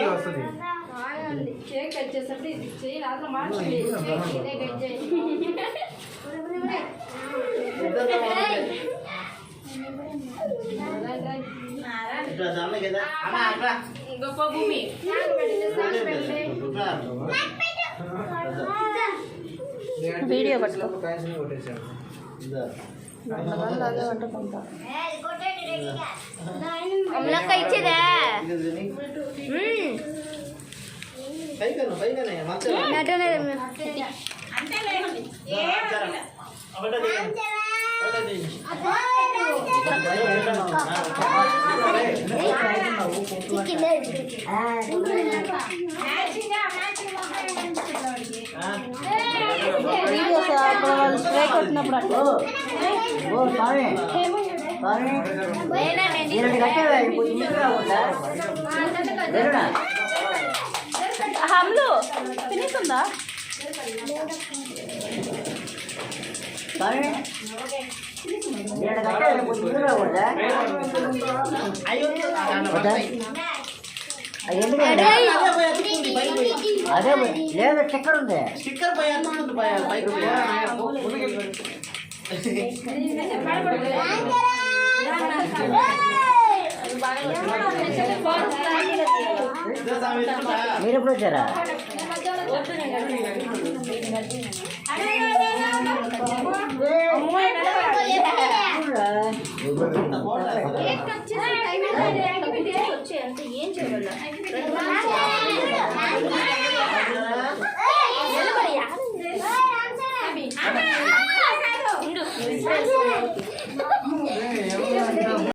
వస్తుంది cake cut చేసేప్పుడు ఇది చెయ్యి రాత్రి మార్చండి కట్ చేయండి గొప్ప భూమి వీడియో పట్టుకో అమ్మలక్క ఇచ్చేదా స్ప్రే కొట్టినప్పుడు హమ్లు తినేస్తుందా అదే లేదు స్టిక్కర్ ఉంది స్టిక్కర్ మీరు ఎప్పుడు వచ్చారా ఏం చేయాలి